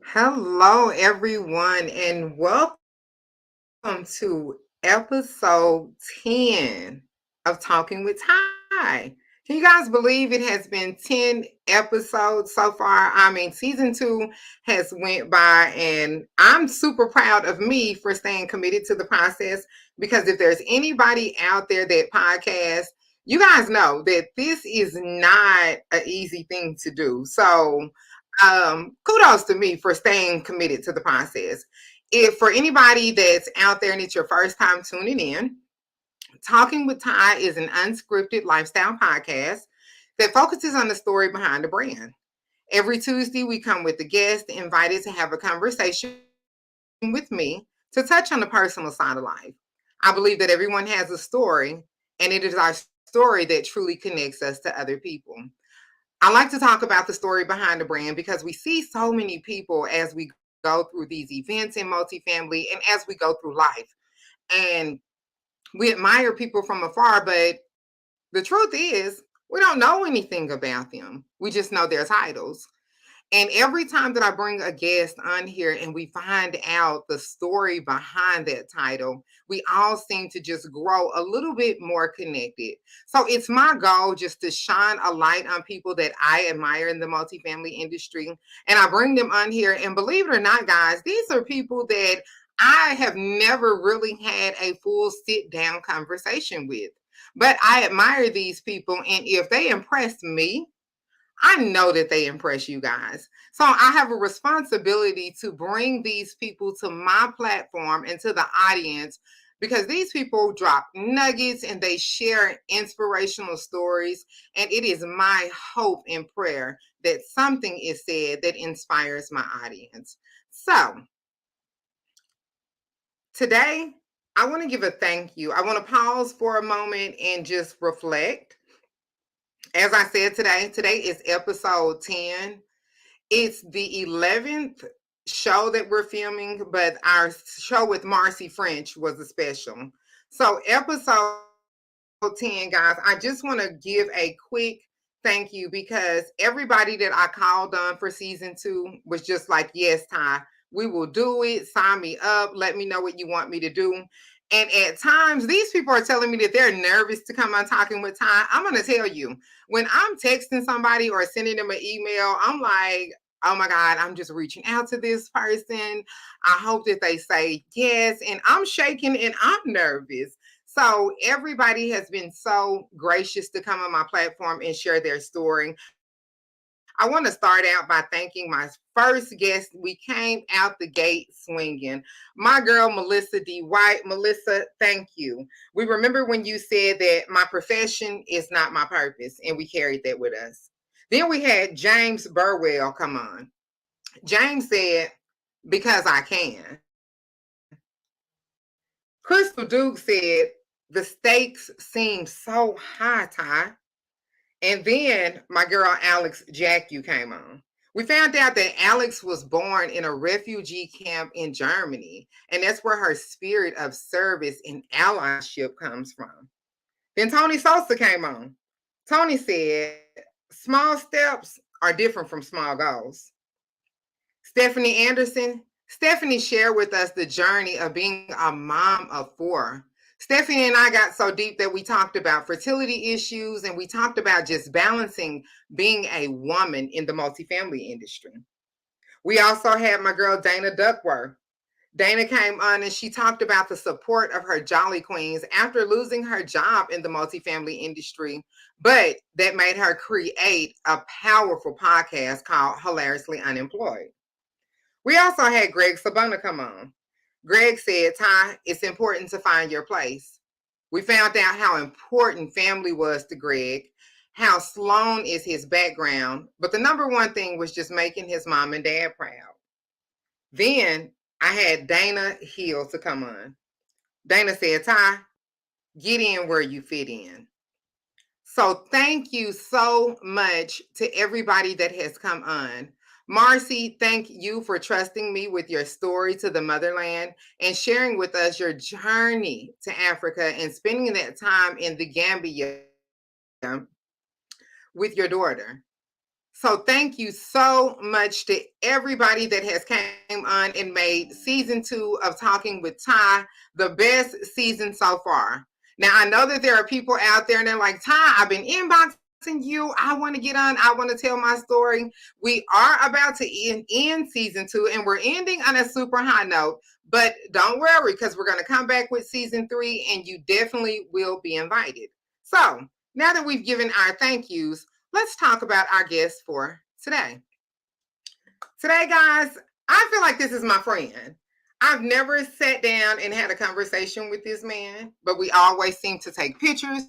Hello, everyone, and welcome to episode 10 of Talking with Ty. Can you guys believe it has been 10 episodes so far? I mean, season 2 has went by, and I'm super proud of me for staying committed to the process, because if there's anybody out there that podcasts, you guys know that this is not an easy thing to do. So, kudos to me for staying committed to the process. If for anybody that's out there and it's your first time tuning in, Talking with Ty is an unscripted lifestyle podcast that focuses on the story behind the brand. Every Tuesday, we come with a guest invited to have a conversation with me to touch on the personal side of life. I believe that everyone has a story, and it is our story that truly connects us to other people. I like to talk about the story behind the brand because we see so many people as we go through these events in multifamily and as we go through life. And we admire people from afar, but the truth is, we don't know anything about them. We just know their titles. And every time that I bring a guest on here and we find out the story behind that title, we all seem to just grow a little bit more connected. So it's my goal just to shine a light on people that I admire in the multifamily industry. And I bring them on here. And believe it or not, guys, these are people that I have never really had a full sit down conversation with. But I admire these people. And if they impress me, I know that they impress you guys. So I have a responsibility to bring these people to my platform and to the audience, because these people drop nuggets and they share inspirational stories. And it is my hope and prayer that something is said that inspires my audience. So today, I want to give a thank you. I want to pause for a moment and just reflect. As I said today is episode 10. It's the 11th show that we're filming, but our show with Marcy French was a special. So, episode 10, guys, I just want to give a quick thank you, because everybody that I called on for season 2 was just like, yes, Ty, we will do it. Sign me up. Let me know what you want me to do. And at times, these people are telling me that they're nervous to come on Talking with Ty. I'm going to tell you, when I'm texting somebody or sending them an email, I'm like, oh my God, I'm just reaching out to this person. I hope that they say yes. And I'm shaking and I'm nervous. So everybody has been so gracious to come on my platform and share their story. I want to start out by thanking my first guest. We came out the gate swinging. My girl, Melissa D. White. Melissa, thank you. We remember when you said that my profession is not my purpose, and we carried that with us. Then we had James Burwell come on. James said, because I can. Crystal Duke said, the stakes seem so high, Ty. And then my girl Alex Jack, you came on. We found out that Alex was born in a refugee camp in Germany, and that's where her spirit of service and allyship comes from. Then Tony Sosa came on. Tony said, small steps are different from small goals. Stephanie Anderson. Stephanie shared with us the journey of being a mom of 4. Stephanie and I got so deep that we talked about fertility issues, and we talked about just balancing being a woman in the multifamily industry. We also had my girl Dana Duckworth. Dana came on and she talked about the support of her Jolly Queens after losing her job in the multifamily industry, but that made her create a powerful podcast called Hilariously Unemployed. We also had Greg Sabona come on. Greg said, Ty, it's important to find your place. We found out how important family was to Greg, how Sloan is his background, but the number one thing was just making his mom and dad proud. Then I had Dana Hill to come on. Dana said, Ty, get in where you fit in. So thank you so much to everybody that has come on. Marcy, thank you for trusting me with your story to the motherland and sharing with us your journey to Africa and spending that time in the Gambia with your daughter. So thank you so much to everybody that has came on and made season 2 of Talking with Ty the best season so far. Now I know that there are people out there and they're like, Ty, I've been inboxing you. I want to get on. I want to tell my story. We are about to end season 2 and we're ending on a super high note. But don't worry, because we're going to come back with season 3 and you definitely will be invited. So now that we've given our thank yous, let's talk about our guest for today. Today, guys, I feel like this is my friend. I've never sat down and had a conversation with this man, but we always seem to take pictures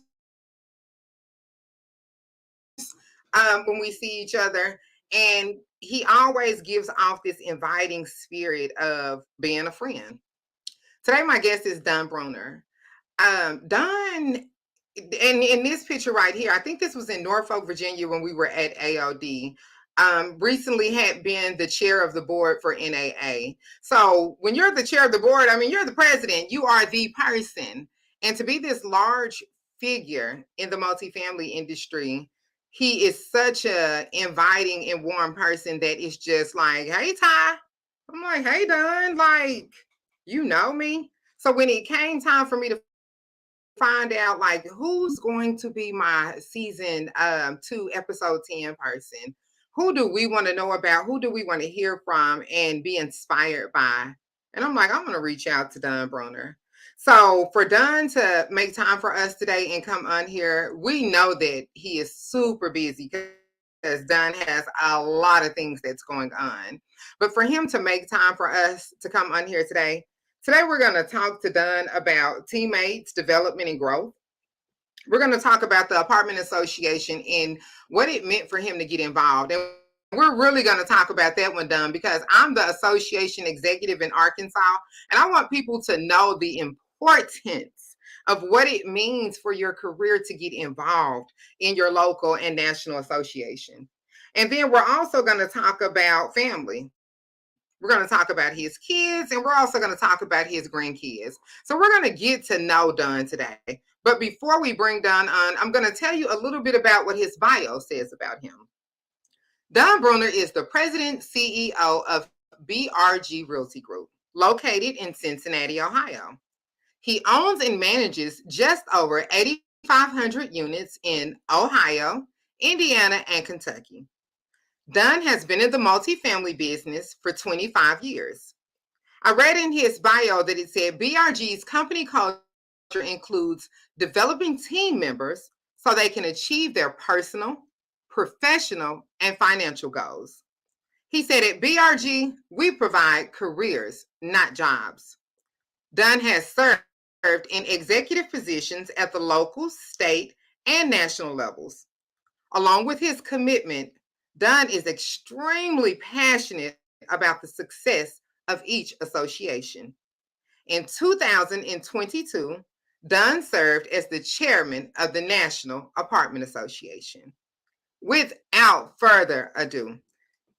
when we see each other. And he always gives off this inviting spirit of being a friend. Today, my guest is Don Brunner. Don, and in this picture right here, I think this was in Norfolk, Virginia when we were at AOD. Recently had been the chair of the board for NAA. So when you're the chair of the board, I mean, you're the president, you are the person. And to be this large figure in the multifamily industry, he is such a inviting and warm person that it's just like, hey, Ty. I'm like, hey, Don, like, you know me. So when it came time for me to find out like who's going to be my season 2 episode 10 person, who do we want to know about, who do we want to hear from and be inspired by, and I'm like, I'm going to reach out to Don Brunner. So for Don to make time for us today and come on here, we know that he is super busy because Don has a lot of things that's going on, but for him to make time for us to come on here today, we're going to talk to Don about teammates, development, and growth. We're going to talk about the apartment association and what it meant for him to get involved. And we're really going to talk about that one, Don, because I'm the association executive in Arkansas, and I want people to know the importance of what it means for your career to get involved in your local and national association. And then we're also going to talk about family. We're going to talk about his kids, and we're also going to talk about his grandkids. So we're going to get to know Don today. But before we bring Don on, I'm going to tell you a little bit about what his bio says about him. Don Brunner is the president CEO of BRG Realty Group, located in Cincinnati, Ohio. He owns and manages just over 8,500 units in Ohio, Indiana, and Kentucky. Don has been in the multifamily business for 25 years. I read in his bio that it said BRG's company culture includes developing team members so they can achieve their personal, professional, and financial goals. He said at BRG, we provide careers, not jobs. Don has served in executive positions at the local, state, and national levels. Along with his commitment, Don is extremely passionate about the success of each association. In 2022, Don served as the chairman of the National Apartment Association. Without further ado,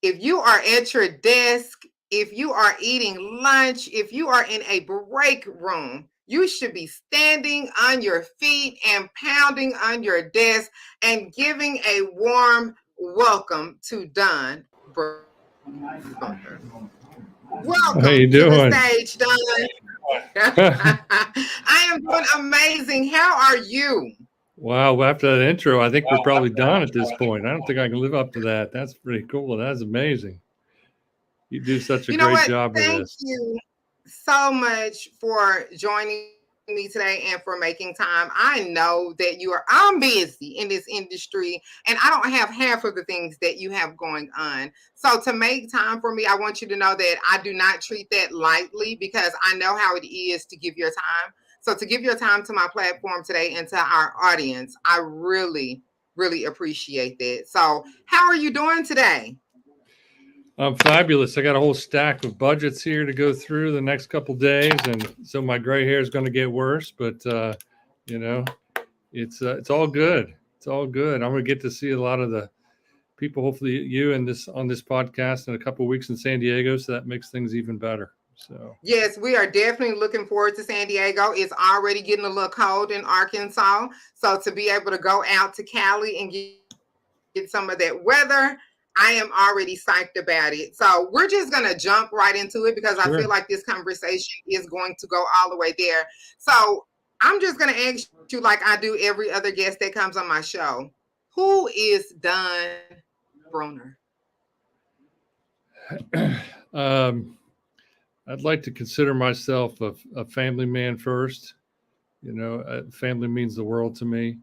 if you are at your desk, if you are eating lunch, if you are in a break room, you should be standing on your feet and pounding on your desk and giving a warm welcome to Don Brunner. Welcome to How the you stage, doing? Don. I am doing amazing. How are you? Wow, after that intro, I think we're probably done at this point. I don't think I can live up to that. That's pretty cool. That's amazing. You do such a You know great what? job with Thank this. you so much for joining me today and for making time. I know that I'm busy in this industry and I don't have half of the things that you have going on. So to make time for me, I want you to know that I do not treat that lightly because I know how it is to give your time. So to give your time to my platform today and to our audience, I really, really appreciate that. So how are you doing today? I'm fabulous. I got a whole stack of budgets here to go through the next couple days, and so my gray hair is going to get worse. But you know, it's all good. It's all good. I'm going to get to see a lot of the people. Hopefully, you and this on this podcast in a couple of weeks in San Diego, so that makes things even better. So. Yes, we are definitely looking forward to San Diego. It's already getting a little cold in Arkansas. So to be able to go out to Cali and get some of that weather, I am already psyched about it. So we're just going to jump right into it because I feel Sure. like this conversation is going to go all the way there. So I'm just going to ask you, like I do every other guest that comes on my show, who is Don Brunner? um, I'd like to consider myself a family man first. Family means the world to me.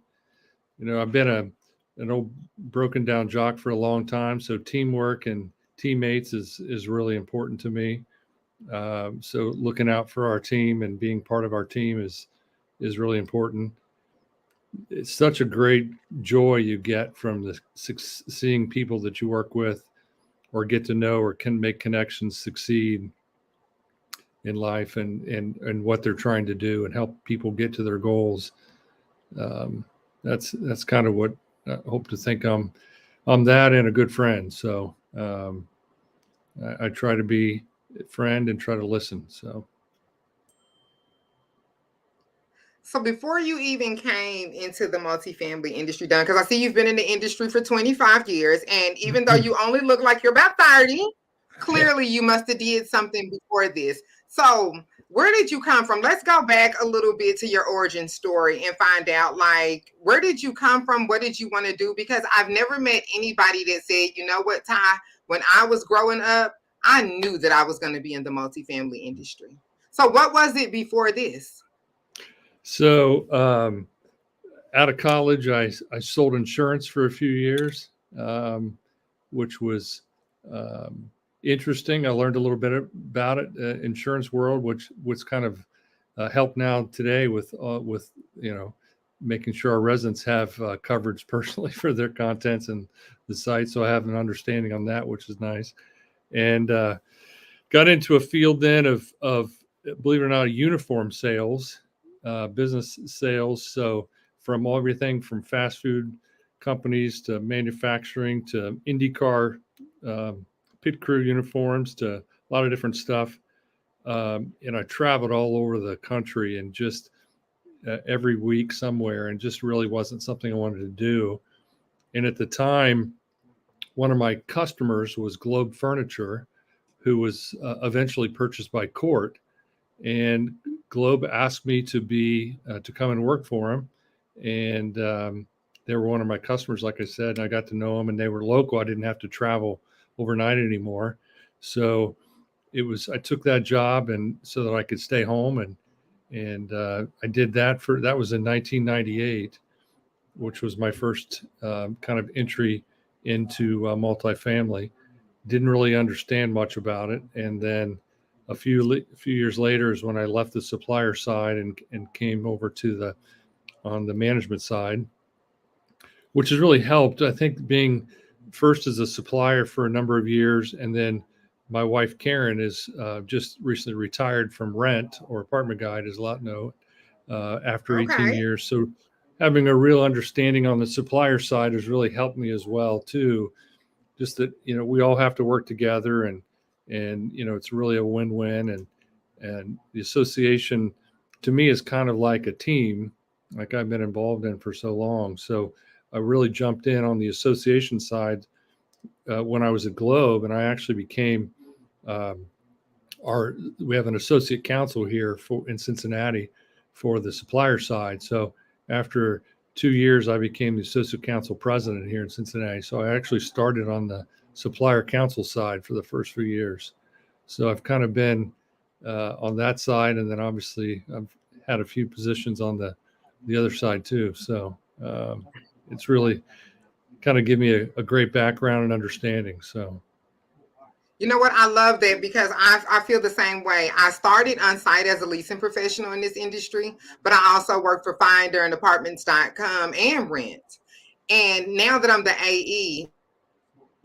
I've been an old broken down jock for a long time, so teamwork and teammates is really important to me. So looking out for our team and being part of our team is really important. It's such a great joy you get from seeing people that you work with or get to know or can make connections succeed in life and what they're trying to do and help people get to their goals. Um, that's kind of what I hope to think I'm that and a good friend. So I try to be a friend and try to listen. So So before you even came into the multifamily industry, Don, because I see you've been in the industry for 25 years, and even though you only look like you're about 30, yeah. clearly you must have did something before this. So where did you come from? Let's go back a little bit to your origin story and find out, like, where did you come from? What did you want to do? Because I've never met anybody that said, you know what, Ty, when I was growing up, I knew that I was going to be in the multifamily industry. So what was it before this? So out of college, I sold insurance for a few years, which was um, interesting. I learned a little bit about it, insurance world, which kind of help now today with making sure our residents have coverage personally for their contents and the site. So I have an understanding on that, which is nice. And got into a field then of believe it or not, uniform sales, business sales. So from everything from fast food companies to manufacturing to IndyCar pit crew uniforms to a lot of different stuff. And I traveled all over the country and just every week somewhere, and just really wasn't something I wanted to do. And at the time, one of my customers was Globe Furniture, who was eventually purchased by Court. And Globe asked me to come and work for him, and they were one of my customers, like I said. And I got to know them, and they were local. I didn't have to travel overnight anymore, so I took that job, and so that I could stay home, and I did that was in 1998, which was my first kind of entry into multifamily. Didn't really understand much about it, and then a few years later is when I left the supplier side and came over to the on the management side, which has really helped. I think being first as a supplier for a number of years, and then my wife Karen is just recently retired from Rent or Apartment Guide, as a lot know, after 18 Okay. years. So having a real understanding on the supplier side has really helped me as well too. Just that we all have to work together, and it's really a win-win, and the association to me is kind of like a team, like I've been involved in for so long. So I really jumped in on the association side when I was at Globe, and I actually became um, our we have an associate counsel here in Cincinnati for the supplier side. So after 2 years, I became the associate counsel president here in Cincinnati. So I actually started on the supplier counsel side for the first few years. So I've kind of been on that side, and then obviously I've had a few positions on the other side too. So it's really kind of give me a great background and understanding. So You know what? I love that because I feel the same way. I started on site as a leasing professional in this industry, but I also work for Finder and Apartments.com and Rent. And now that I'm the AE,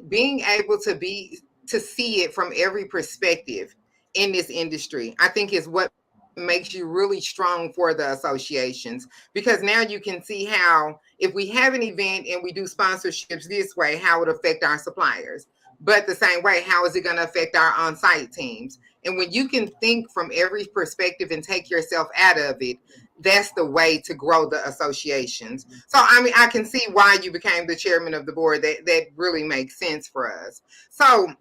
being able to see it from every perspective in this industry, I think is what makes you really strong for the associations, because now you can see how if we have an event and we do sponsorships this way, how it affect our suppliers, but the same way, how is it going to affect our on-site teams? And when you can think from every perspective and take yourself out of it, that's the way to grow the associations. So I mean, I can see why you became the chairman of the board. That really makes sense for us. So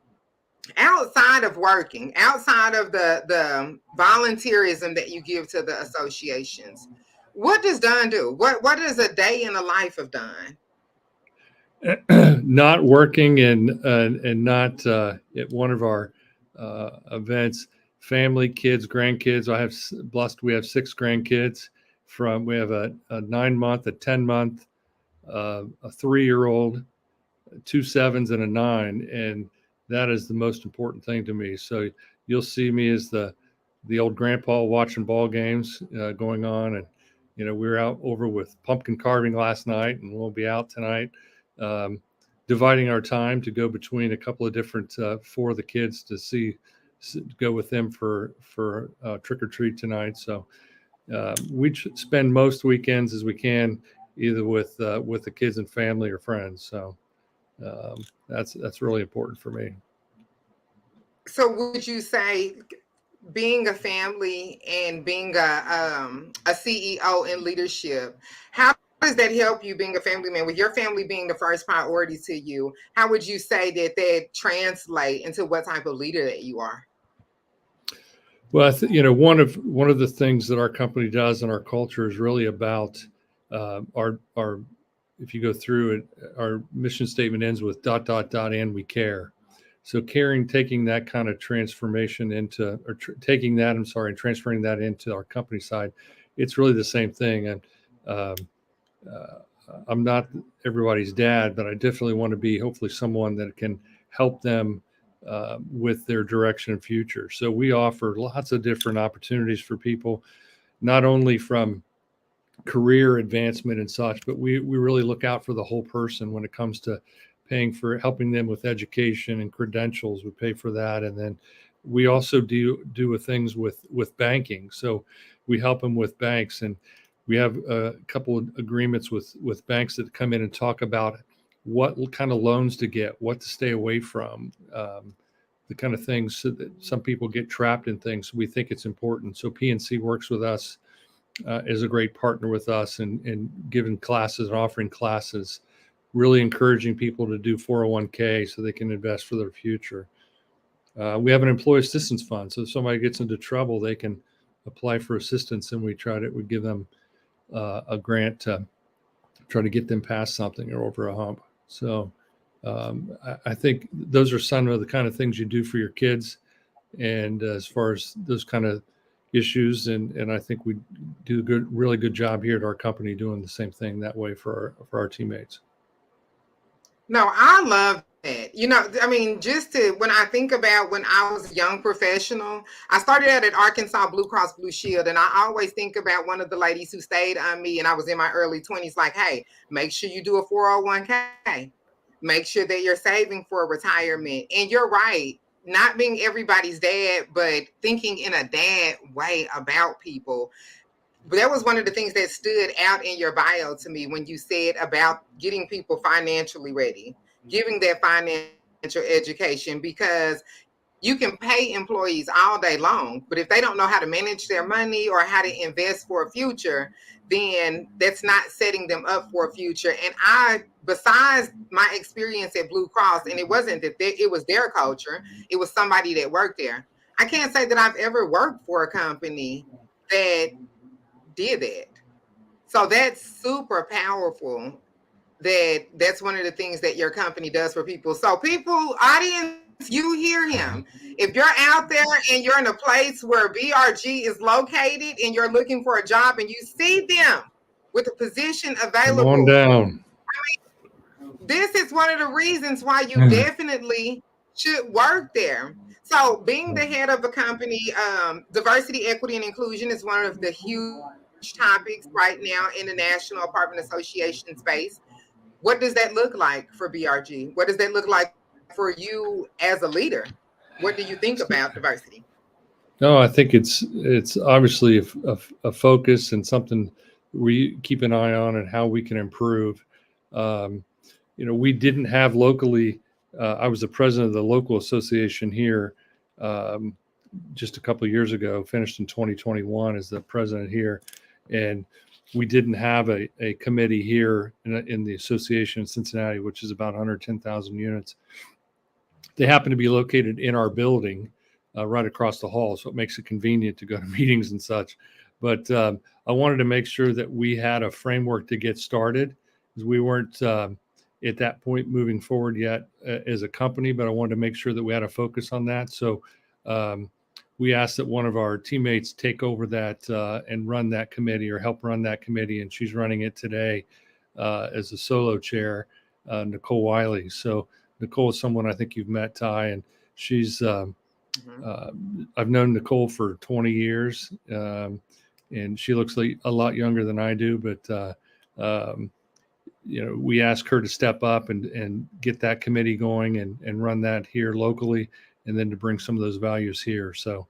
outside of working, outside of the volunteerism that you give to the associations, what does Don do? What is a day in the life of Don? Not working and not at one of our events. Family, kids, grandkids. I have blessed. We have 6 grandkids. We have a 9-month, a 10-month, a 3-year-old, 2 7s, and a 9, and that is the most important thing to me. So you'll see me as the old grandpa watching ball games going on, and we were out over with pumpkin carving last night, and we'll be out tonight, dividing our time to go between a couple of different for the kids to go with them for trick or treat tonight. So we spend most weekends as we can either with the kids and family or friends. So that's really important for me. So would you say being a family and being a CEO in leadership, how does that help you being a family man with your family being the first priority to you? How would you say that translate into what type of leader that you are? Well, one of the things that our company does and our culture is really about our. If you go through it, our mission statement ends with ... and we care. So caring, taking that kind of transformation into, or taking that, I'm sorry, and transferring that into our company side, it's really the same thing. And um, I'm not everybody's dad, but I definitely want to be hopefully someone that can help them with their direction and future. So we offer lots of different opportunities for people, not only from career advancement and such, but we really look out for the whole person when it comes to paying for helping them with education and credentials. We pay for that. And then we also do things with banking. So we help them with banks, and we have a couple of agreements with banks that come in and talk about what kind of loans to get, what to stay away from, the kind of things so that some people get trapped in things. We think it's important. So PNC works with us, is a great partner with us and giving classes and offering classes, really encouraging people to do 401k so they can invest for their future. We have an employee assistance fund. So if somebody gets into trouble, they can apply for assistance, and we give them a grant to try to get them past something or over a hump. So I think those are some of the kind of things you do for your kids. And as far as those kind of issues, and I think we do really good job here at our company doing the same thing that way for our teammates. No, I love that. I mean, when I think about when I was a young professional, I started out at Arkansas Blue Cross Blue Shield, and I always think about one of the ladies who stayed on me, and I was in my early 20s, like, hey, make sure you do a 401k. Make sure that you're saving for retirement. And you're right, not being everybody's dad, but thinking in a dad way about people. But that was one of the things that stood out in your bio to me when you said about getting people financially ready, giving their financial education, because you can pay employees all day long, but if they don't know how to manage their money or how to invest for a future, then that's not setting them up for a future. And besides my experience at Blue Cross, and it wasn't that it was their culture, it was somebody that worked there. I can't say that I've ever worked for a company that did that. So that's super powerful. That's one of the things that your company does for people. So people, audience, you hear him. If you're out there and you're in a place where BRG is located and you're looking for a job and you see them with a position Come on available, down. this is one of the reasons why you definitely should work there. So being the head of a company, diversity, equity, and inclusion is one of the huge topics right now in the National Apartment Association space. What does that look like for BRG? What does that look like for you as a leader? What do you think about diversity? No, I think it's obviously a focus and something we keep an eye on and how we can improve. Um, we didn't have locally. I was the president of the local association here um, just a couple of years ago. Finished in 2021 as the president here, And we didn't have a committee here in the association in Cincinnati, which is about 110,000 units. They happen to be located in our building, right across the hall, so it makes it convenient to go to meetings and such. But I wanted to make sure that we had a framework to get started, because we weren't at that point moving forward yet as a company. But I wanted to make sure that we had a focus on that. So we asked that one of our teammates take over that and run that committee, or help run that committee, and she's running it today as a solo chair, Nicole Wiley. So Nicole is someone I think you've met, Ty, and she's I've known Nicole for 20 years, and she looks like a lot younger than I do. But we asked her to step up and get that committee going and run that here locally, and then to bring some of those values here. So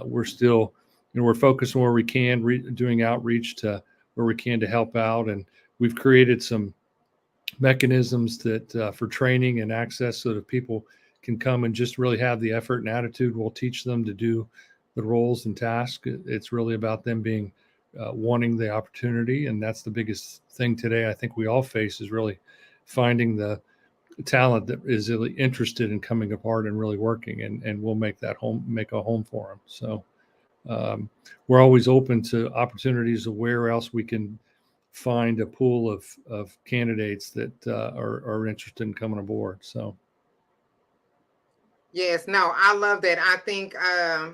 we're still, we're focused on where we can, doing outreach to where we can to help out, and we've created some mechanisms that for training and access, so that people can come and just really have the effort and attitude. We'll teach them to do the roles and tasks. It's really about them being wanting the opportunity, and that's the biggest thing today I think we all face, is really finding the talent that is really interested in coming apart and really working, and we'll make a home for them. So we're always open to opportunities of where else we can find a pool of candidates that are interested in coming aboard. So Yes, no, I love that. I think I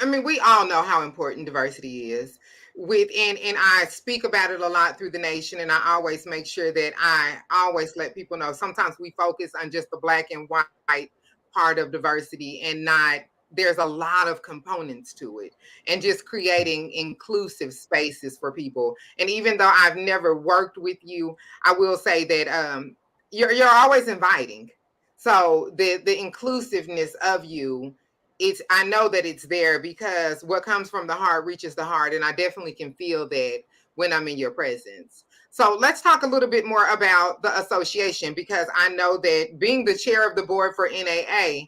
mean, we all know how important diversity is. And I speak about it a lot through the nation, and I always make sure that I always let people know. Sometimes we focus on just the black and white part of diversity, and not, there's a lot of components to it, and just creating inclusive spaces for people. And even though I've never worked with you, I will say that you're always inviting. So the inclusiveness of you, it's, I know that it's there, because what comes from the heart reaches the heart, and I definitely can feel that when I'm in your presence. So let's talk a little bit more about the association, because I know that being the chair of the board for NAA,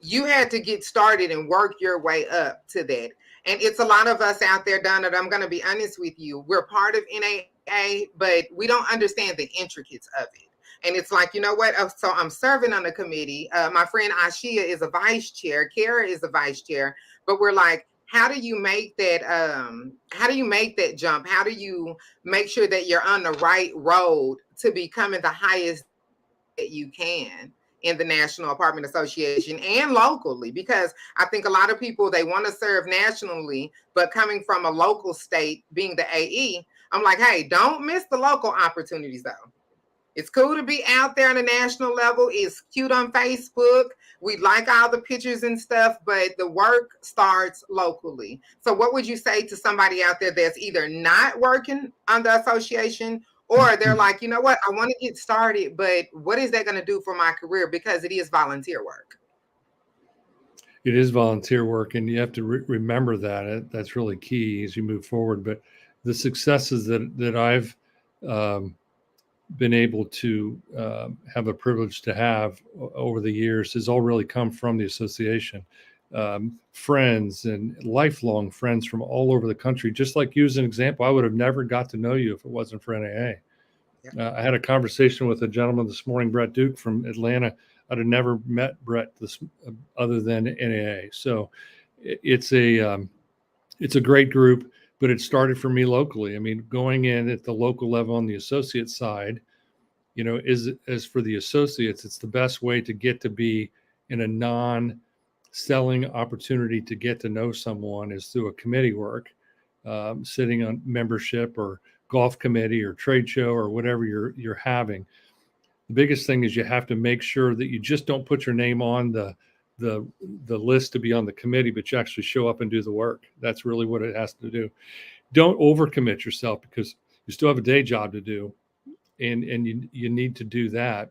you had to get started and work your way up to that. And it's a lot of us out there, Donna, I'm going to be honest with you. We're part of NAA, but we don't understand the intricacies of it. And it's like, you know what? So I'm serving on the committee. My friend Ashia is a vice chair. Kara is a vice chair. But we're like, how do you make that? How do you make that jump? How do you make sure that you're on the right road to becoming the highest that you can in the National Apartment Association and locally? Because I think a lot of people, they want to serve nationally, but coming from a local state, being the AE, I'm like, hey, don't miss the local opportunities though. It's cool to be out there on a national level. It's cute on Facebook. We like all the pictures and stuff, but the work starts locally. So what would you say to somebody out there that's either not working on the association, or they're like, you know what, I want to get started, but what is that going to do for my career? Because it is volunteer work. it is volunteer work, and you have to remember that. That's really key as you move forward. But the successes that I've been able to have a privilege to have over the years has all really come from the association. Friends and lifelong friends from all over the country. Just like you as an example, I would have never got to know you if it wasn't for NAA. Yeah. I had a conversation with a gentleman this morning, Brett Duke from Atlanta. I'd have never met Brett other than NAA. So it's a great group, but it started for me locally. I mean, going in at the local level on the associate side, as for the associates, it's the best way to get to be in a non-selling opportunity to get to know someone is through a committee work, sitting on membership or golf committee or trade show or whatever you're having. The biggest thing is you have to make sure that you just don't put your name on the list to be on the committee, but you actually show up and do the work. That's really what it has to do. Don't overcommit yourself, because you still have a day job to do, and you need to do that.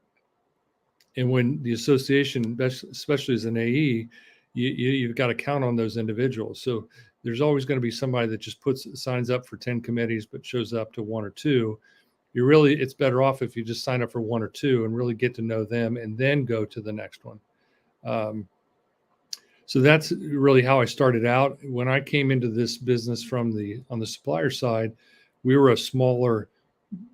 And when the association, especially as an AE, you've got to count on those individuals. So there's always going to be somebody that just signs up for 10 committees but shows up to one or two. It's better off if you just sign up for one or two and really get to know them and then go to the next one. So that's really how I started out. When I came into this business on the supplier side, we were a smaller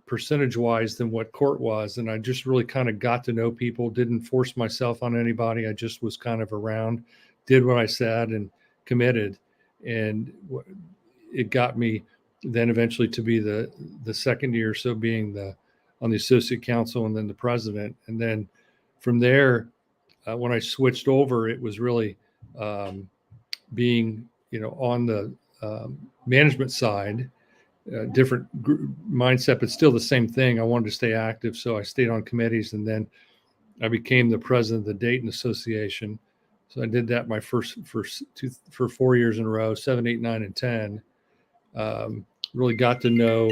percentage wise than what court was. And I just really kind of got to know people, didn't force myself on anybody. I just was kind of around, did what I said and committed. And it got me then eventually to be the second year or so being on the associate counsel and then the president. And then from there, when I switched over, it was really being, on the management side, different mindset, but still the same thing. I wanted to stay active, so I stayed on committees, and then I became the president of the Dayton Association. So I did that my for 4 years in a row, 7, 8, 9, and 10. Really got to know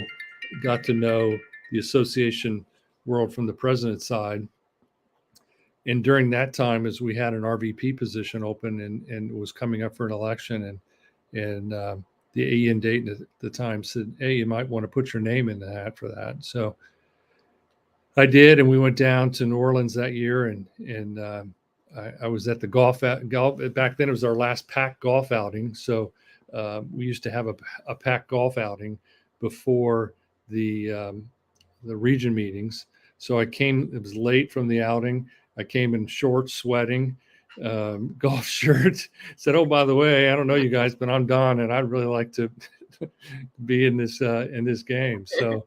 the association world from the president's side. And during that time, as we had an RVP position open and it was coming up for an election, and the AE in Dayton at the time said, "Hey, you might want to put your name in the hat for that." So I did, and we went down to New Orleans that year, and I was at the golf. Back then, it was our last pack golf outing. So we used to have a pack golf outing before the region meetings. So I came. It was late from the outing. I came in shorts, sweating, golf shirt. Said, "Oh, by the way, I don't know you guys, but I'm Don, and I'd really like to be in this game." So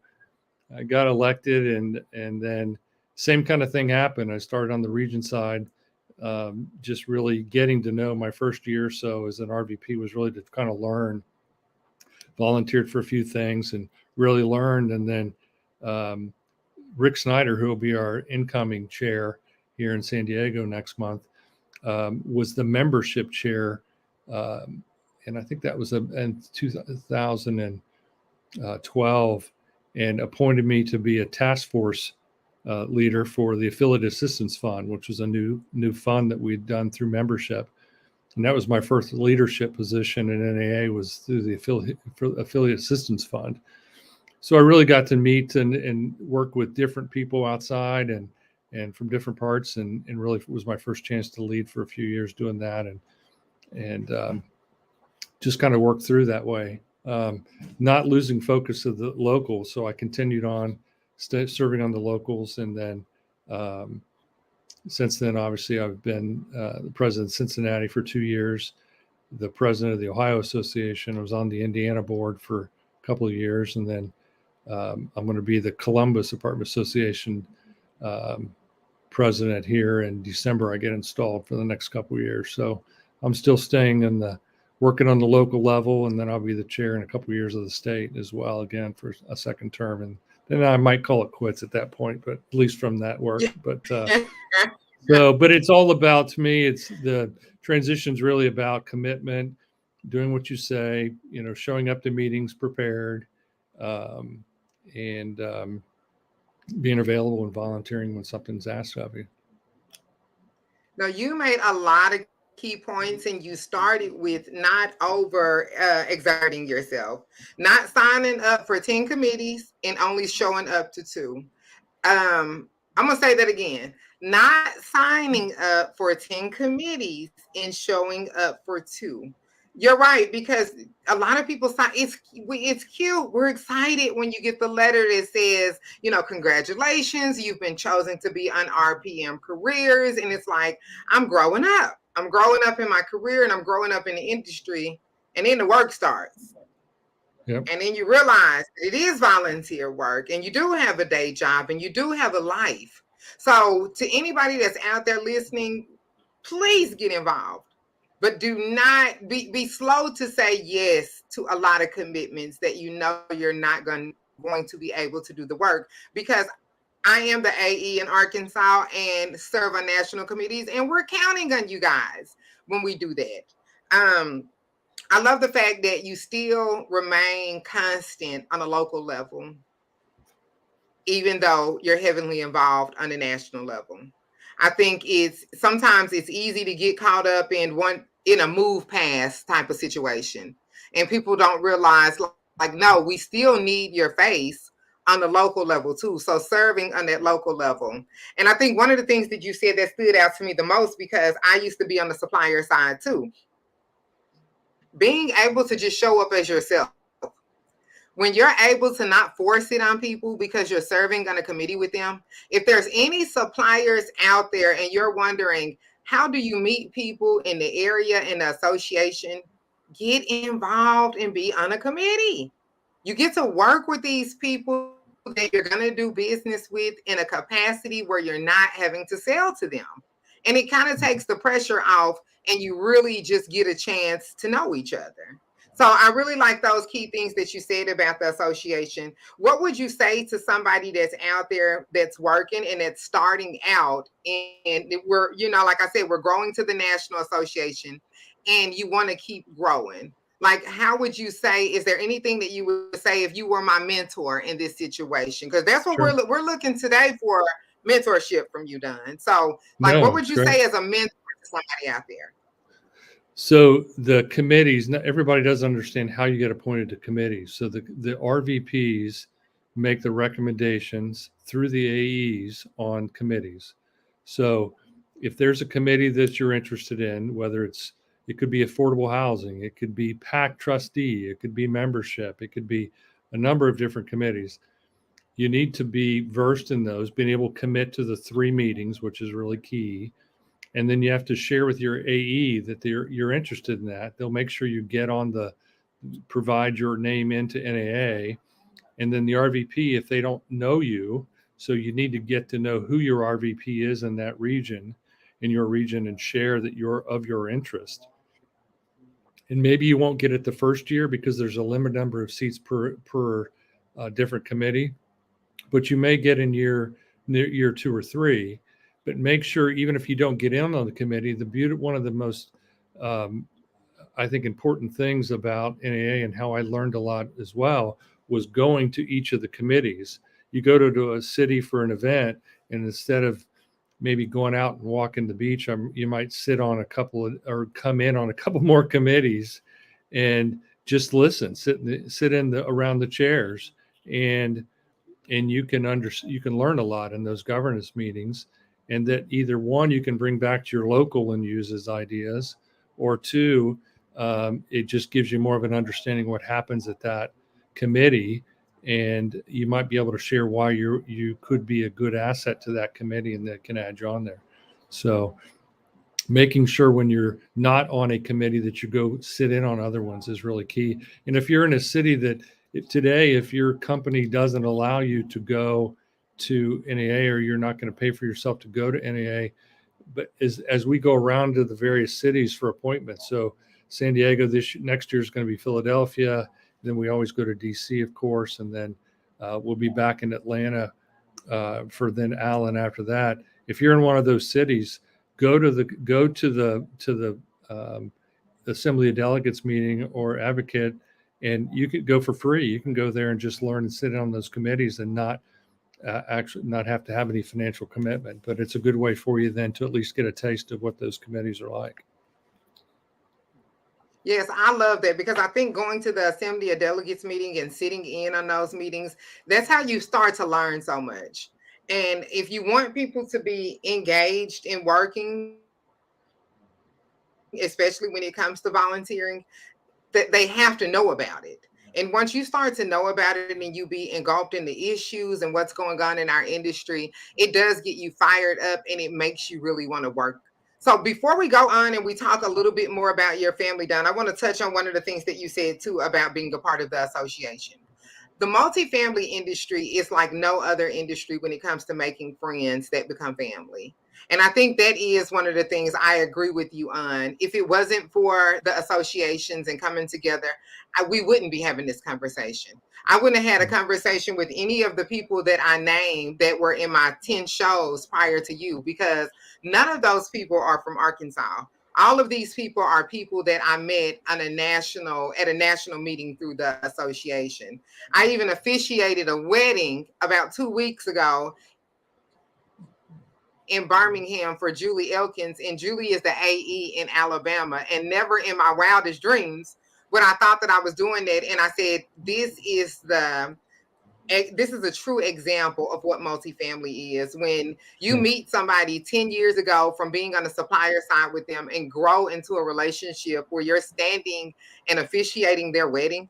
I got elected, and then same kind of thing happened. I started on the region side, just really getting to know my first year or so as an RVP was really to kind of learn. Volunteered for a few things and really learned, and then Rick Snyder, who will be our incoming chair here in San Diego next month, was the membership chair, and I think that was in 2012, and appointed me to be a task force leader for the Affiliate Assistance Fund, which was a new fund that we'd done through membership. And that was my first leadership position in NAA, was through the Affiliate Assistance Fund. So I really got to meet and work with different people outside and from different parts, and really it was my first chance to lead for a few years doing that, and just kind of worked through that way, not losing focus of the locals. So I continued on serving on the locals, and then since then, obviously, I've been the president of Cincinnati for 2 years, the president of the Ohio Association. I was on the Indiana board for a couple of years, and then I'm going to be the Columbus Apartment Association president here in December. I get installed for the next couple of years. So I'm still staying working on the local level, and then I'll be the chair in a couple of years of the state as well, again, for a second term. And then I might call it quits at that point, but at least from that work. But but it's all about, to me, it's the transition's really about commitment, doing what you say, showing up to meetings prepared, and being available and volunteering when something's asked of you. Now, you made a lot of key points, and you started with not over exerting yourself, not signing up for 10 committees and only showing up to 2. I'm going to say that again. Not signing up for 10 committees and showing up for 2. You're right, because a lot of people sign. It's cute. We're excited when you get the letter that says, congratulations, you've been chosen to be on RPM Careers. And it's like, I'm growing up. I'm growing up in my career, and I'm growing up in the industry, and then the work starts. Yep. And then you realize it is volunteer work, and you do have a day job, and you do have a life. So to anybody that's out there listening, please get involved. But do not be slow to say yes to a lot of commitments that you're not going to be able to do the work, because I am the AE in Arkansas and serve on national committees, and we're counting on you guys when we do that. I love the fact that you still remain constant on a local level, even though you're heavily involved on the national level. I think sometimes it's easy to get caught up in a move past type of situation. And people don't realize, like, no, we still need your face on the local level too. So serving on that local level. And I think one of the things that you said that stood out to me the most, because I used to be on the supplier side too, being able to just show up as yourself. When you're able to not force it on people because you're serving on a committee with them, if there's any suppliers out there and you're wondering, how do you meet people in the area, in the association, get involved and be on a committee. You get to work with these people that you're going to do business with in a capacity where you're not having to sell to them. And it kind of takes the pressure off, and you really just get a chance to know each other. So I really like those key things that you said about the association. What would you say to somebody that's out there that's working and that's starting out, and we're, like I said, we're growing to the National Association and you want to keep growing? Like, how would you say, is there anything that you would say if you were my mentor in this situation? Because that's what Sure. we're looking today for, mentorship from you, Don. So, like, what No, would it's you great. say as a mentor to somebody out there? So the committees, not everybody doesn't understand how you get appointed to committees. So the RVPs make the recommendations through the AEs on committees. So if there's a committee that you're interested in, whether it could be affordable housing, it could be PAC trustee, it could be membership, it could be a number of different committees. You need to be versed in those, being able to commit to the 3 meetings, which is really key. And then you have to share with your AE that you're interested in that. They'll make sure you get on provide your name into NAA. And then the RVP, if they don't know you, so you need to get to know who your RVP is in that region, in your region, and share that you're of your interest. And maybe you won't get it the first year because there's a limited number of seats per different committee, but you may get in year 2 or 3. But make sure, even if you don't get in on the committee, one of the most um, I think important things about NAA and how I learned a lot as well was going to each of the committees. You go to a city for an event, and instead of maybe going out and walking the beach, you might sit on a couple or come in on a couple more committees and just listen, sit in around the chairs, and you can learn a lot in those governance meetings, and that either one you can bring back to your local and use as ideas, or two, it just gives you more of an understanding what happens at that committee, and you might be able to share why you could be a good asset to that committee and that can add you on there. So making sure when you're not on a committee that you go sit in on other ones is really key. And if you're in a city that if your company doesn't allow you to go to NAA, or you're not going to pay for yourself to go to NAA, but as we go around to the various cities for appointments, so San Diego next year is going to be Philadelphia. Then we always go to DC, of course, and then we'll be back in Atlanta for then Allen after that. If you're in one of those cities, go to the Assembly of Delegates meeting or advocate, and you can go for free. You can go there and just learn and sit on those committees and not actually not have to have any financial commitment. But it's a good way for you then to at least get a taste of what those committees are like. Yes, I love that, because I think going to the Assembly of Delegates meeting and sitting in on those meetings, that's how you start to learn so much. And if you want people to be engaged in working, especially when it comes to volunteering, that they have to know about it. And once you start to know about it and you be engulfed in the issues and what's going on in our industry, it does get you fired up and it makes you really want to work. So before we go on and we talk a little bit more about your family, Don, I want to touch on one of the things that you said too about being a part of the association. The multifamily industry is like no other industry when it comes to making friends that become family. And I think that is one of the things I agree with you on. If it wasn't for the associations and coming together, we wouldn't be having this conversation. I wouldn't have had a conversation with any of the people that I named that were in my 10 shows prior to you, because none of those people are from Arkansas. All of these people are people that I met at a national meeting through the association. I even officiated a wedding about 2 weeks ago in Birmingham for Julie Elkins, and Julie is the AE in Alabama. And never in my wildest dreams would I thought that I was doing that. And I said, this is the this is a true example of what multifamily is. When you Yeah. meet somebody 10 years ago from being on the supplier side with them and grow into a relationship where you're standing and officiating their wedding,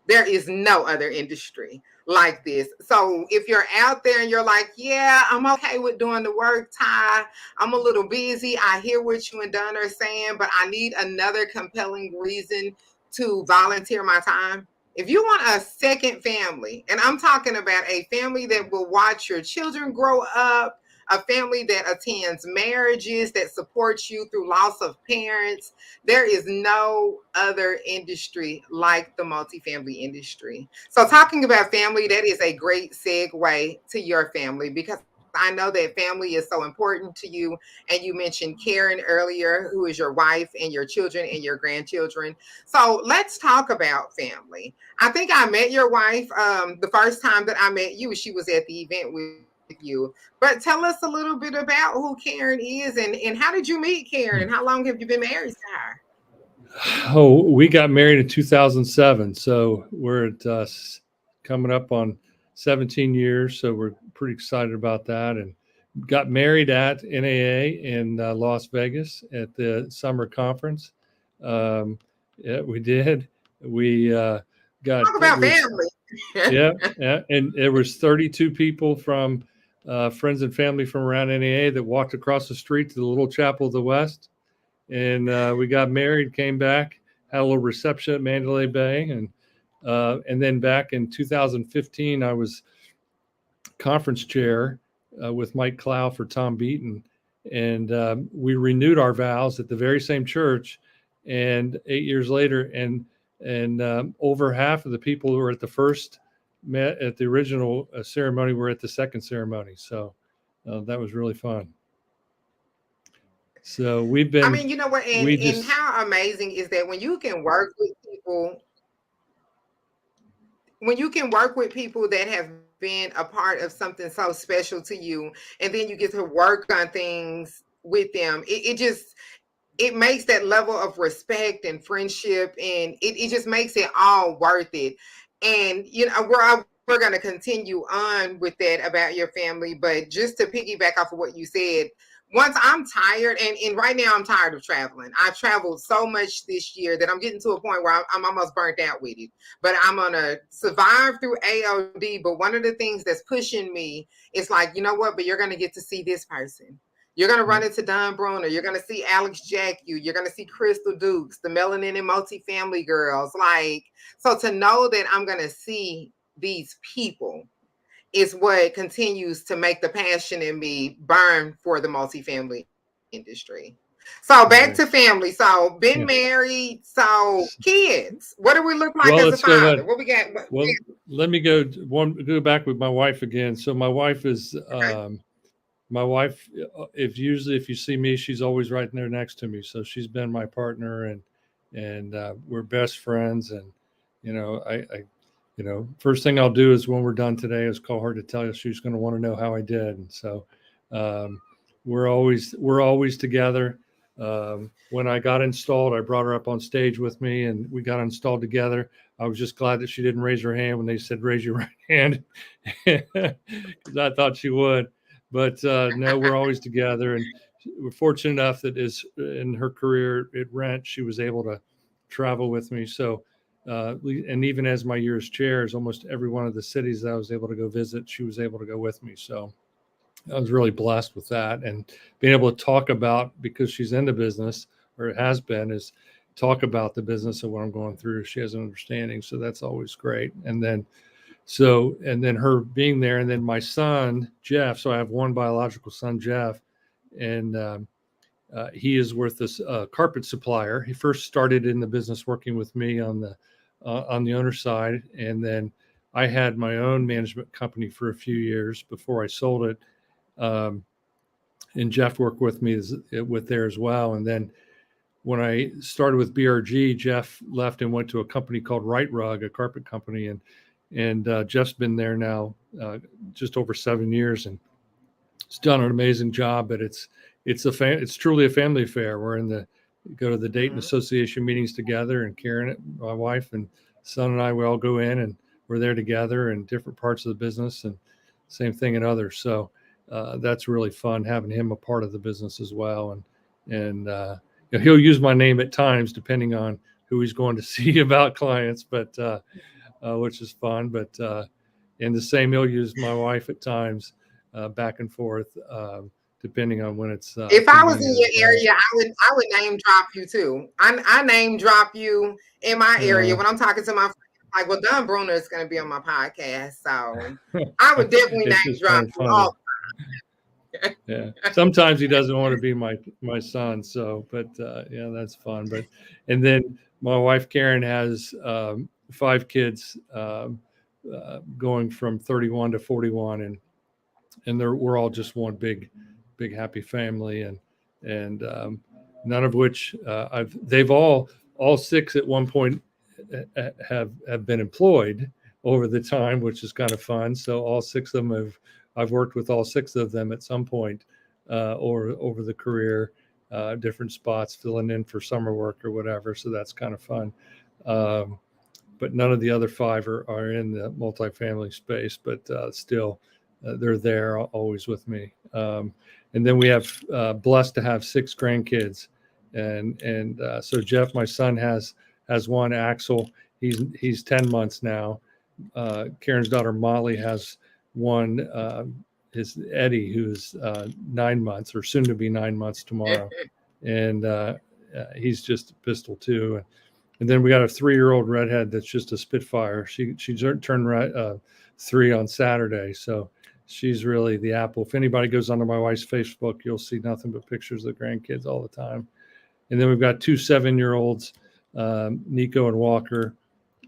there is no other industry like this. So if you're out there and you're like, yeah, I'm okay with doing the work, Ty, I'm a little busy. I hear what you and Don are saying, but I need another compelling reason to volunteer my time. If you want a second family, and I'm talking about a family that will watch your children grow up, a family that attends marriages, that supports you through loss of parents, there is no other industry like the multifamily industry. So, talking about family, that is a great segue to your family because I know that family is so important to you. And you mentioned Karen earlier, who is your wife, and your children and your grandchildren. So, let's talk about family. I think I met your wife the first time that I met you. She was at the event with you. But tell us a little bit about who Karen is, and how did you meet Karen, and how long have you been married to her? Oh, we got married in 2007, so we're at coming up on 17 years. So we're pretty excited about that, and got married at NAA in Las Vegas at the summer conference. Um, yeah, we did. We got Talk it about was family. yeah, yeah, and there was 32 people from friends and family from around NAA that walked across the street to the Little Chapel of the West, and we got married, came back, had a little reception at Mandalay Bay, and then back in 2015, I was conference chair with Mike Clow for Tom Beaton, and we renewed our vows at the very same church, and 8 years later, and over half of the people who were at the first met at the original ceremony were at the second ceremony, so that was really fun. So I mean, you know what, and we and just how amazing is that when you can work with people that have been a part of something so special to you, and then you get to work on things with them, it just it makes that level of respect and friendship, and it just makes it all worth it. And we're going to continue on with that about your family, but just to piggyback off of what you said, once I'm tired, and right now I'm tired of traveling. I've traveled so much this year that I'm getting to a point where I'm almost burnt out with it, but I'm going to survive through AOD. But one of the things that's pushing me is like, you know what, but you're going to get to see this person. You're going to run into Don Brunner. You're going to see Alex Jack. You're going to see Crystal Dukes, the Melanin and Multifamily girls. Like, so to know that I'm going to see these people is what continues to make the passion in me burn for the multifamily industry. So back to right, family. So been yeah. married. So kids. What do we look like as a Well, let's go father? back. What we got? Well, let me go back with my wife again. So my wife is Okay. my wife. If usually if you see me, she's always right there next to me. So she's been my partner, and we're best friends. And I first thing I'll do is when we're done today is call her to tell you she's going to want to know how I did. And so um, we're always together. When I got installed, I brought her up on stage with me, and we got installed together. I was just glad that she didn't raise her hand when they said raise your right hand, because I thought she would. But no, we're always together, and we're fortunate enough that is in her career at Rent, she was able to travel with me. So, and even as my year's chairs, almost every one of the cities that I was able to go visit, she was able to go with me. So I was really blessed with that, and being able to talk about, because she's in the business, or has been, is talk about the business of what I'm going through. She has an understanding, so that's always great. And then her being there, and then my son Jeff. So I have one biological son, Jeff, and he is with this carpet supplier. He first started in the business working with me on the owner side, and then I had my own management company for a few years before I sold it. Um, and Jeff worked with me with there as well. And then when I started with BRG, Jeff left and went to a company called Right Rug, a carpet company, and Jeff's been there now just over 7 years, and he's done an amazing job. But it's truly a family affair. We're in the go to the Dayton Mhm. Association meetings together, and Karen, my wife, and son and I, we all go in, and we're there together in different parts of the business, and same thing in others. So that's really fun having him a part of the business as well. And he'll use my name at times depending on who he's going to see about clients, but which is fun. But and the same, he'll use my wife at times, back and forth, depending on when it's If I was in convenient your as well. area, I would name drop you too. I name drop you in my area Uh, when I'm talking to my friends. Like, well, Don Brunner is going to be on my podcast, so I would definitely it's name just drop kind of you funny. all. Yeah. Sometimes he doesn't want to be my son. So, but yeah, that's fun. But and then my wife Karen has 5 kids, going from 31 to 41, and we're all just one big happy family, and none of which they've all 6 at one point have been employed over the time, which is kind of fun. So all 6 of them I've worked with all 6 of them at some point, or over the career, different spots, filling in for summer work or whatever. So that's kind of fun. Um, but none of the other 5 are in the multifamily space, but still, they're there always with me. And then we have blessed to have 6 grandkids, and so Jeff, my son, has one. Axel, he's 10 months now. Karen's daughter Molly has one. Is Eddie, who's 9 months, or soon to be 9 months tomorrow, and he's just a pistol too. And then we got a 3-year-old redhead that's just a spitfire. She turned 3 on Saturday, so she's really the apple. If anybody goes onto my wife's Facebook, you'll see nothing but pictures of the grandkids all the time. And then we've got 2 7-year-olds, Nico and Walker,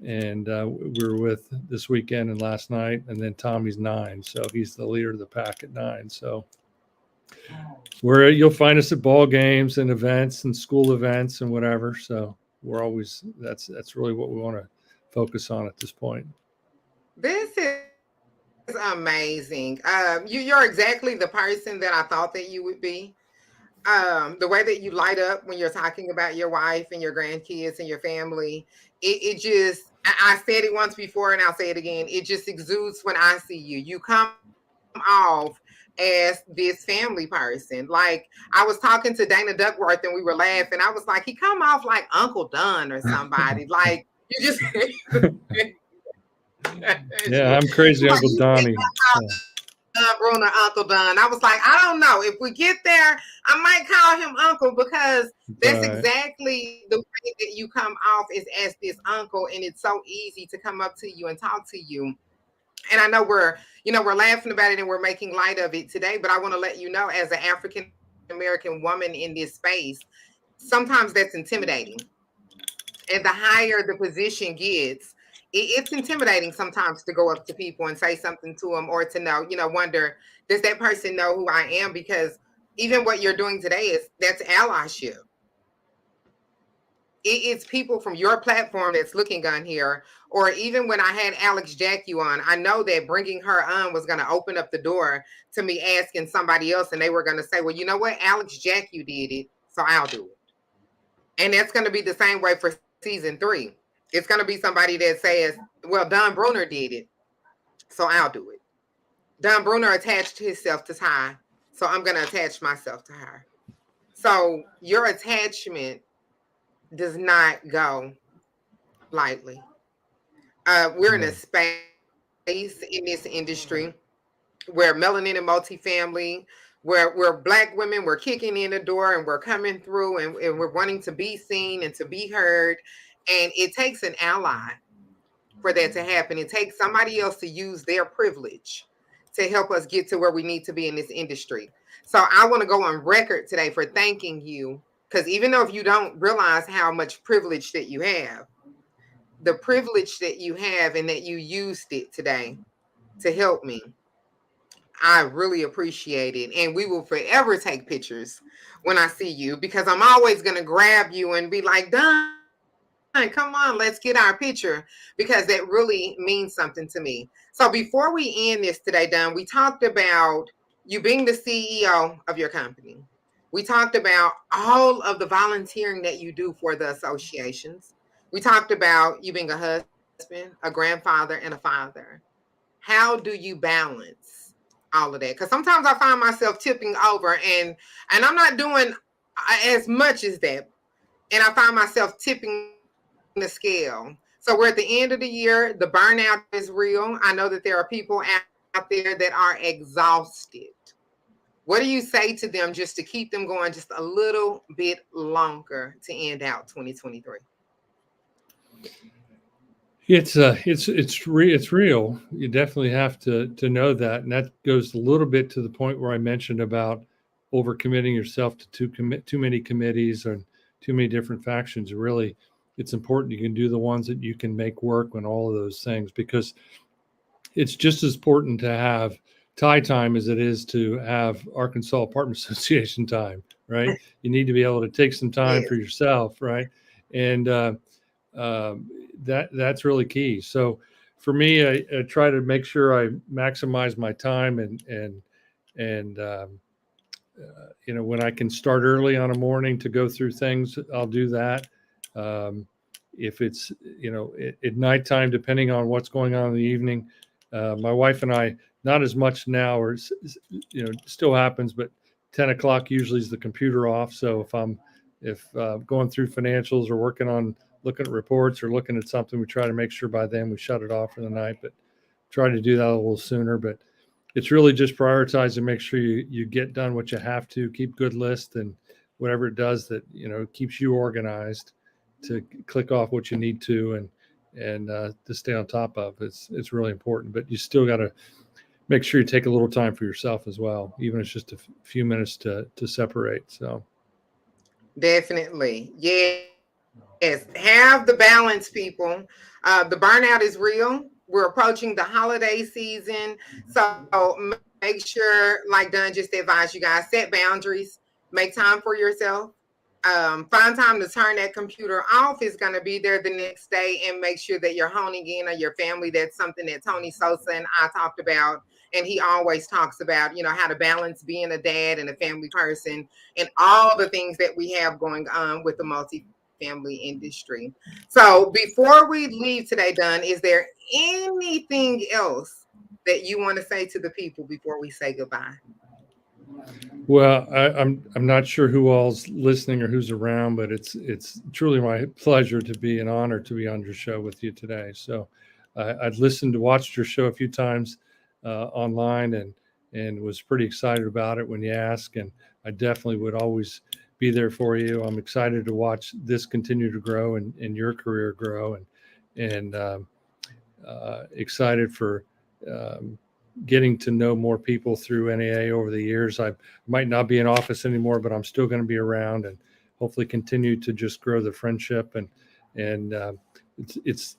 and we were with this weekend and last night. And then Tommy's 9, so he's the leader of the pack at 9. So you'll find us at ball games and events and school events and whatever. So we're always that's really what we want to focus on at this point. This is amazing. You're exactly the person that I thought that you would be. The way that you light up when you're talking about your wife and your grandkids and your family, it just, I said it once before and I'll say it again. It just exudes when I see you. You come off as this family person. Like, I was talking to Dana Duckworth and we were laughing. I was like, he come off like Uncle Don or somebody. Like, you just Yeah, I'm crazy like Uncle you said, Donnie. Bruno, Uncle Don. I was like, I don't know. If we get there, I might call him Uncle, because that's Right. exactly the way that you come off, is as this uncle, and it's so easy to come up to you and talk to you. And I know we're laughing about it and we're making light of it today, but I want to let you know, as an African American woman in this space, sometimes that's intimidating. And the higher the position gets, it's intimidating sometimes to go up to people and say something to them, or to wonder, does that person know who I am? Because even what you're doing today, that's allyship. It's people from your platform that's looking on here. Or even when I had Alex Jackie on, I know that bringing her on was going to open up the door to me asking somebody else, and they were going to say, well, you know what, Alex Jackie did it, so I'll do it. And that's going to be the same way for season 3. It's going to be somebody that says, well, Don Brunner did it, so I'll do it. Don Brunner attached himself to Ty, so I'm going to attach myself to her. So your attachment does not go lightly. We're in a No. space in this industry where melanin and multifamily, where we're Black women, we're kicking in the door and we're coming through, and we're wanting to be seen and to be heard. And it takes an ally for that to happen. It takes somebody else to use their privilege to help us get to where we need to be in this industry. So I want to go on record today for thanking you, because even though if you don't realize how much privilege that you have, the privilege that you have and that you used it today to help me, I really appreciate it. And we will forever take pictures when I see you, because I'm always going to grab you and be like, Don, come on, let's get our picture, because that really means something to me. So before we end this today, Don, we talked about you being the CEO of your company. We talked about all of the volunteering that you do for the associations. We talked about you being a husband. husband, a grandfather, and a father. How do you balance all of that? Because sometimes I find myself tipping over, and I'm not doing as much as that, and I find myself tipping the scale. So we're at the end of the year. The burnout is real. I know that there are people out there that are exhausted. What do you say to them just to keep them going just a little bit longer to end out 2023? It's real. You definitely have to know that, and that goes a little bit to the point where I mentioned about overcommitting yourself to too many committees or too many different factions. Really, it's important you can do the ones that you can make work on all of those things, because it's just as important to have Thai time as it is to have Arkansas Apartment Association time, right? You need to be able to take some time for Yes, yourself, right? And um, that's really key. So for me, I try to make sure I maximize my time, and when I can start early on a morning to go through things, I'll do that. Um, if it's at nighttime, depending on what's going on in the evening, my wife and I, not as much now, or still happens, but 10 o'clock usually is the computer off. So if going through financials or working on looking at reports or looking at something, we try to make sure by then we shut it off for the night. But try to do that a little sooner. But it's really just prioritize and make sure you get done what you have to, keep good list, and whatever it does that keeps you organized to click off what you need to, and to stay on top of. It's really important, but you still got to make sure you take a little time for yourself as well, even if it's just a few minutes to separate. So definitely. Yes. Have the balance, people. The burnout is real. We're approaching the holiday season. So make sure, like Dunn just advised you guys, set boundaries, make time for yourself. Find time to turn that computer off. Is going to be there the next day, and make sure that you're honing in on your family. That's something that Tony Sosa and I talked about. And he always talks about, how to balance being a dad and a family person and all the things that we have going on with the multifamily industry. So before we leave today, Dunn, is there anything else that you want to say to the people before we say goodbye? well, I'm not sure who all's listening or who's around, but it's truly my pleasure to be an honor to be on your show with you today. So I've listened to watched your show a few times online, and was pretty excited about it when you asked, and I definitely would always be there for you. I'm excited to watch this continue to grow and your career grow, and excited for um, getting to know more people through NAA over the years. I might not be in office anymore, but I'm still going to be around, and hopefully continue to just grow the friendship. And it's it's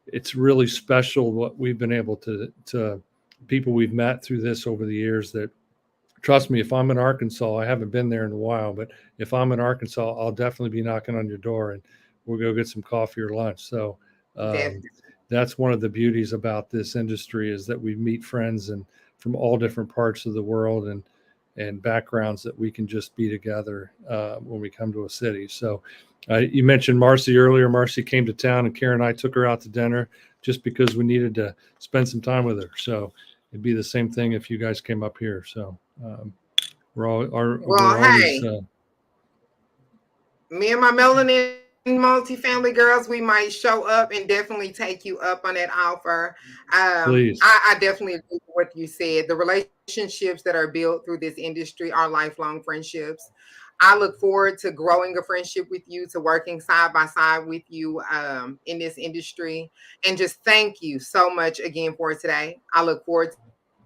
it's really special what we've been able to people we've met through this over the years. That, trust me, if I'm in Arkansas, I haven't been there in a while, but if I'm in Arkansas, I'll definitely be knocking on your door, and we'll go get some coffee or lunch. So um, Definitely. that's one of the beauties about this industry, is that we meet friends and from all different parts of the world, and backgrounds, that we can just be together when we come to a city. So you mentioned Marcy earlier. Marcy came to town, and Karen and I took her out to dinner just because we needed to spend some time with her. So it'd be the same thing if you guys came up here. So um, we're Well, always hey, me and my melanin multifamily girls, we might show up and definitely take you up on that offer. pleased. I definitely agree with what you said. The relationships that are built through this industry are lifelong friendships. I look forward to growing a friendship with you, to working side by side with you in this industry. And just thank you so much again for today. I look forward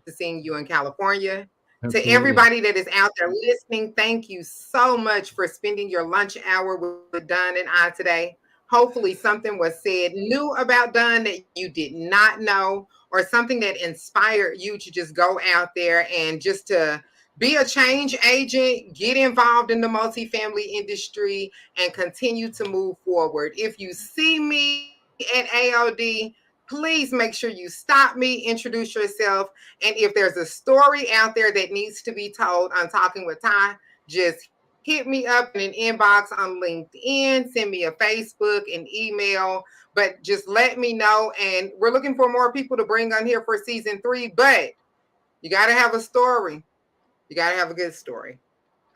to seeing you in California. To everybody that Absolutely. is out there listening, thank you so much for spending your lunch hour with Dunn and I today. Hopefully, something was said new about Dunn that you did not know, or something that inspired you to just go out there and just to be a change agent, get involved in the multifamily industry, and continue to move forward. If you see me at AOD, please make sure you stop me, introduce yourself, and if there's a story out there that needs to be told on Talking with Ty, just hit me up. hit me up in an inbox on LinkedIn, send me a Facebook, an email, but just let me know. And we're looking for more people to bring on here for season 3, but you got to have a story. You got to have a good story.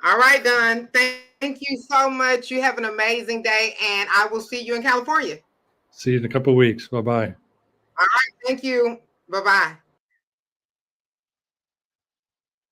All right, Don. Thank you so much. You have an amazing day, and I will see you in California. See you in a couple of weeks. Bye bye. All right. Thank you. Bye bye.